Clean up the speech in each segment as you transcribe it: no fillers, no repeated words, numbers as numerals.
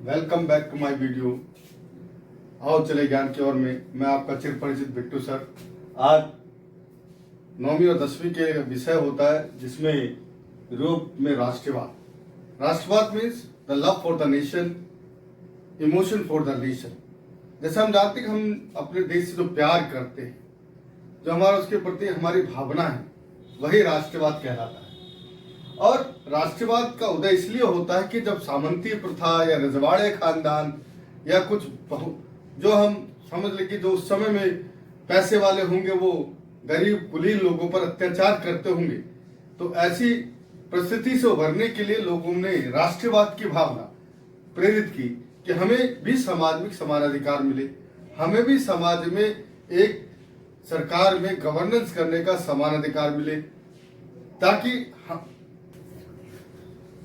Welcome back to my video. आओ चले ज्ञान की ओर में। मैं आपका चिर परिचित बिट्टू सर। आज 9वीं और 10वीं के विषय होता है जिसमें यूरोप में राष्ट्रवाद। राष्ट्रवाद means the love for the nation, emotion for the nation. जैसे हम जानते हैं कि हम अपने देश से जो प्यार करते हैं, जो हमारा उसके प्रति हमारी भावना है, वही राष्ट्रवाद कहलाता है। और राष्ट्रवाद का उदय इसलिए होता है कि जब सामंती प्रथा या रजवाड़े खानदान या कुछ जो हम समझ ले कि जो उस समय में पैसे वाले होंगे वो गरीब कुलीन लोगों पर अत्याचार करते होंगे, तो ऐसी परिस्थिति से उभरने के लिए लोगों ने राष्ट्रवाद की भावना प्रेरित की कि हमें भी समाज में समानाधिकार मिले, हमें भी समाज में एक सरकार में गवर्नेंस करने का समानाधिकार मिले, ताकि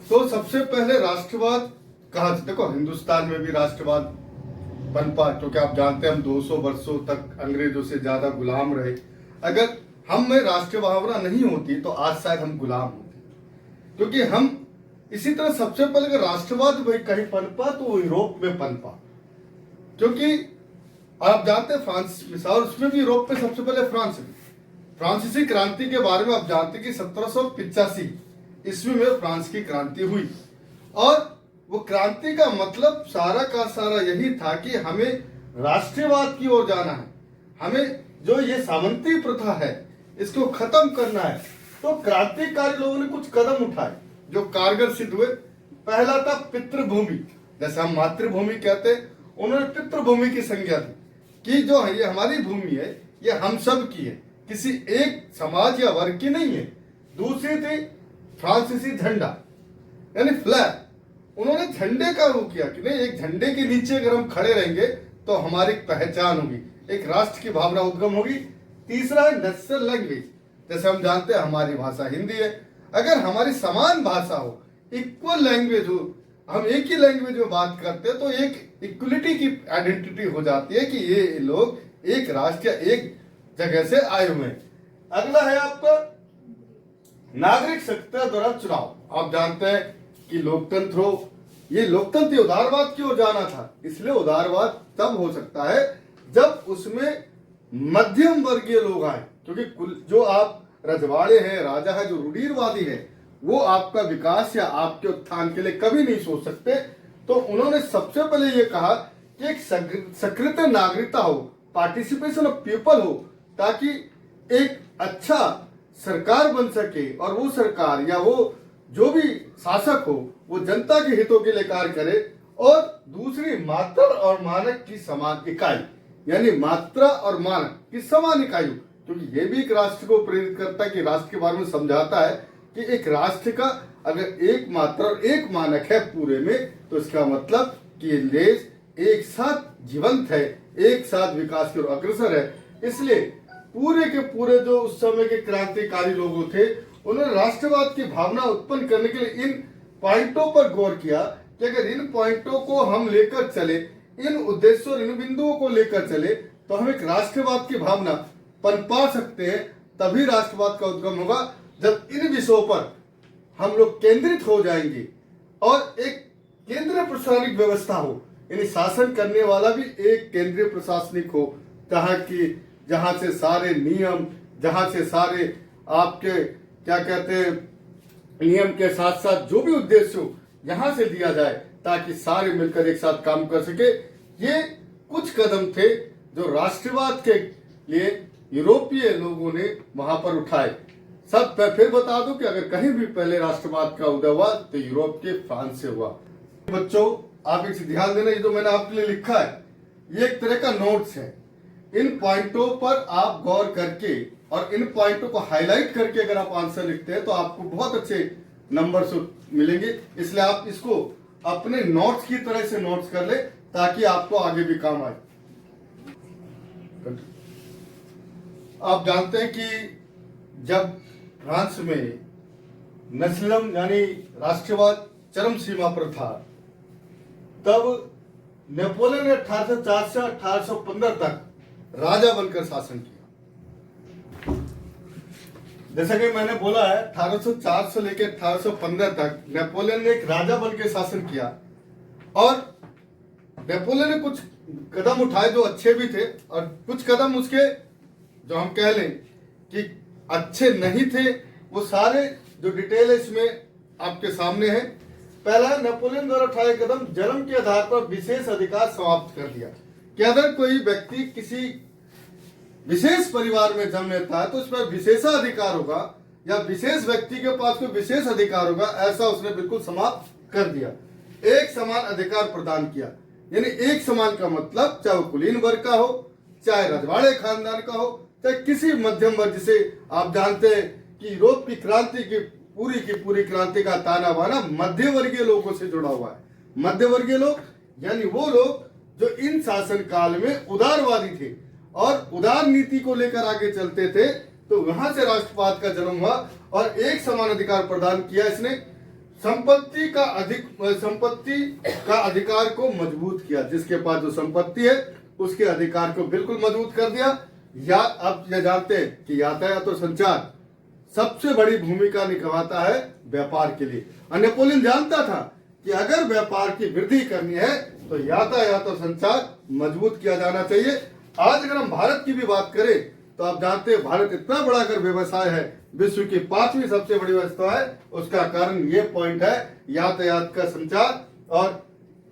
तो सबसे पहले राष्ट्रवाद कहा। देखो, हिंदुस्तान में भी राष्ट्रवाद पनपा, क्योंकि आप जानते हैं हम 200 वर्षों तक अंग्रेजों से ज्यादा गुलाम रहे। अगर हम में राष्ट्रीय भावना नहीं होती तो आज शायद हम गुलाम होते, क्योंकि हम इसी तरह सबसे पहले अगर राष्ट्रवाद भाई कहीं पनपा तो वो यूरोप में पनपा, क्योंकि आप जानते हैं फ्रांस मिसाल, उसमें भी यूरोप में सबसे पहले फ्रांसीसी क्रांति के बारे में आप जानते हैं कि 1785 ईस्वी में फ्रांस की क्रांति हुई। और वो क्रांति का मतलब सारा का सारा यही था कि हमें राष्ट्रवाद की ओर जाना है, हमें जो ये सामंती प्रथा है इसको खत्म करना है। तो क्रांतिकारी लोगों ने कुछ कदम उठाए जो कारगर सिद्ध हुए। पहला था पितृभूमि, जैसे हम मातृभूमि कहते हैं, उन्होंने पितृभूमि की संज्ञा दी कि जो है ये हमारी भूमि है, ये हम सब की है, किसी एक समाज या वर्ग की नहीं है। दूसरी थी फ्रांसीसी झंडा यानी फ्लैग। उन्होंने झंडे का वो किया कि नहीं, एक झंडे के नीचे अगर हम खड़े रहेंगे तो हमारी पहचान होगी, एक राष्ट्र की भावना उद्गम होगी। तीसरा है नेशनल लैंग्वेज, जैसे हम जानते हैं हमारी भाषा हिंदी है, अगर हमारी समान भाषा हो, इक्वल लैंग्वेज हो, हम एक ही लैंग्वेज में बात करते हैं तो एक इक्वलिटी की आइडेंटिटी हो जाती है कि ये लोग एक राष्ट्र या एक जगह से आए हुए हैं। अगला है आपका नागरिक शक्तियों द्वारा चुनाव। आप जानते हैं कि लोकतंत्र हो, ये लोकतंत्र उदारवाद की ओर जाना था, इसलिए उदारवाद तब हो सकता है जब उसमें मध्यम वर्गीय लोग आए, क्योंकि जो आप रजवाड़े हैं, राजा है, जो रूढ़िवादी है, वो आपका विकास या आपके उत्थान के लिए कभी नहीं सोच सकते। तो उन्होंने सबसे पहले ये कहा कि एक सकृत नागरिकता हो, पार्टिसिपेशन ऑफ पीपल हो, ताकि एक अच्छा सरकार बन सके और वो सरकार या वो जो भी शासक हो वो जनता के हितों के लिए कार्य करे। और दूसरी मात्रा और मानक की समान इकाई, यानी मात्रा और मानक की समान इकाई हो, क्योंकि ये भी एक राष्ट्र को प्रेरित करता है कि राष्ट्र के बारे में समझाता है कि एक राष्ट्र का अगर एक मात्रा और एक मानक है पूरे में, तो इसका मतलब कि ये देश एक साथ जीवंत है, एक साथ विकास की ओर अग्रसर है। इसलिए पूरे के पूरे जो उस समय के क्रांतिकारी लोग थे, उन्होंने राष्ट्रवाद की भावना उत्पन्न करने के लिए इन पॉइंटों पर गौर किया कि अगर इन पॉइंटों को हम लेकर चले, इन उद्देश्यों और इन बिंदुओं को लेकर चले, तो हम एक राष्ट्रवाद की भावना पनपा सकते हैं। तभी राष्ट्रवाद का उद्गम होगा जब इन विषयों पर हम लोग केंद्रित हो जाएंगे और एक केंद्रीय प्रशासनिक व्यवस्था हो, यानी शासन करने वाला भी एक केंद्रीय प्रशासनिक हो, जहां से सारे नियम, जहां से सारे आपके क्या कहते हैं नियम के साथ साथ जो भी उद्देश्य हो यहां से दिया जाए, ताकि सारे मिलकर एक साथ काम कर सके। ये कुछ कदम थे जो राष्ट्रवाद के लिए यूरोपीय लोगों ने वहां पर उठाए। सब फिर बता दूं कि अगर कहीं भी पहले राष्ट्रवाद का उदय हुआ तो यूरोप के फ्रांस से हुआ। बच्चों, आप इसे ध्यान देना, ये जो मैंने आपके लिए लिखा है ये एक तरह का नोट्स है। इन पॉइंटों पर आप गौर करके और इन पॉइंटों को हाईलाइट करके अगर आप आंसर लिखते हैं तो आपको बहुत अच्छे नंबर मिलेंगे। इसलिए आप इसको अपने नोट्स की तरह से नोट्स कर ले, ताकि आपको आगे भी काम आए। आप जानते हैं कि जब फ्रांस में नेशनलिज्म यानी राष्ट्रवाद चरम सीमा पर था, तब नेपोलियन ने 1804 से 1815 तक राजा बनकर शासन किया। जैसा कि मैंने बोला है 1804 से लेकर 1815 तक नेपोलियन ने एक राजा बनकर शासन किया। और नेपोलियन ने कुछ कदम उठाए जो अच्छे भी थे, और कुछ कदम उसके जो हम कह लें कि अच्छे नहीं थे। वो सारे जो डिटेल है इसमें आपके सामने है। पहला, नेपोलियन द्वारा उठाए कदम, जन्म के आधार पर विशेष अधिकार समाप्त कर दिया कि अगर कोई व्यक्ति किसी विशेष परिवार में जन्म लेता है तो उस पर विशेषाधिकार होगा, या विशेष व्यक्ति के पास कोई विशेष अधिकार होगा, ऐसा उसने बिल्कुल समाप्त कर दिया। एक समान अधिकार प्रदान किया, यानी एक समान का मतलब चाहे वो कुलीन वर्ग का हो, चाहे रजवाड़े खानदान का हो, चाहे किसी मध्यम वर्ग, जिसे आप जानते हैं कि यूरोप की क्रांति की पूरी क्रांति का ताना बाना मध्य वर्गीय लोगों से जुड़ा हुआ है। मध्य वर्गीय लोग यानी वो लोग जो इन शासन काल में उदारवादी थे और उदार नीति को लेकर आगे चलते थे। तो वहां से राष्ट्रवाद का जन्म हुआ और एक समान अधिकार प्रदान किया इसने। संपत्ति का अधिकार को मजबूत किया, जिसके पास जो संपत्ति है उसके अधिकार को बिल्कुल मजबूत कर दिया। या आप ये जानते हैं कि यातायात और संचार सबसे बड़ी भूमिका निभाता है व्यापार के लिए, और नेपोलियन जानता था कि अगर व्यापार की वृद्धि करनी है तो यातायात और संचार मजबूत किया जाना चाहिए। आज अगर हम भारत की भी बात करें तो आप जानते हैं भारत इतना बड़ा अगर व्यवसाय है, विश्व की 5वीं सबसे बड़ी व्यवस्था है, उसका कारण ये पॉइंट है, यातायात का संचार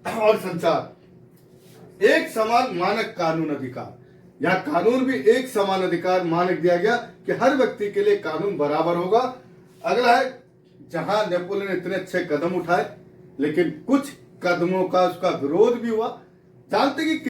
और संचार। एक समान मानक कानून अधिकार, यहाँ कानून भी एक समान अधिकार मानक दिया गया कि हर व्यक्ति के लिए कानून बराबर होगा। अगला है, जहां नेपोलियन ने इतने अच्छे कदम उठाए लेकिन कुछ कदमों का उसका विरोध भी हुआ। जानते कि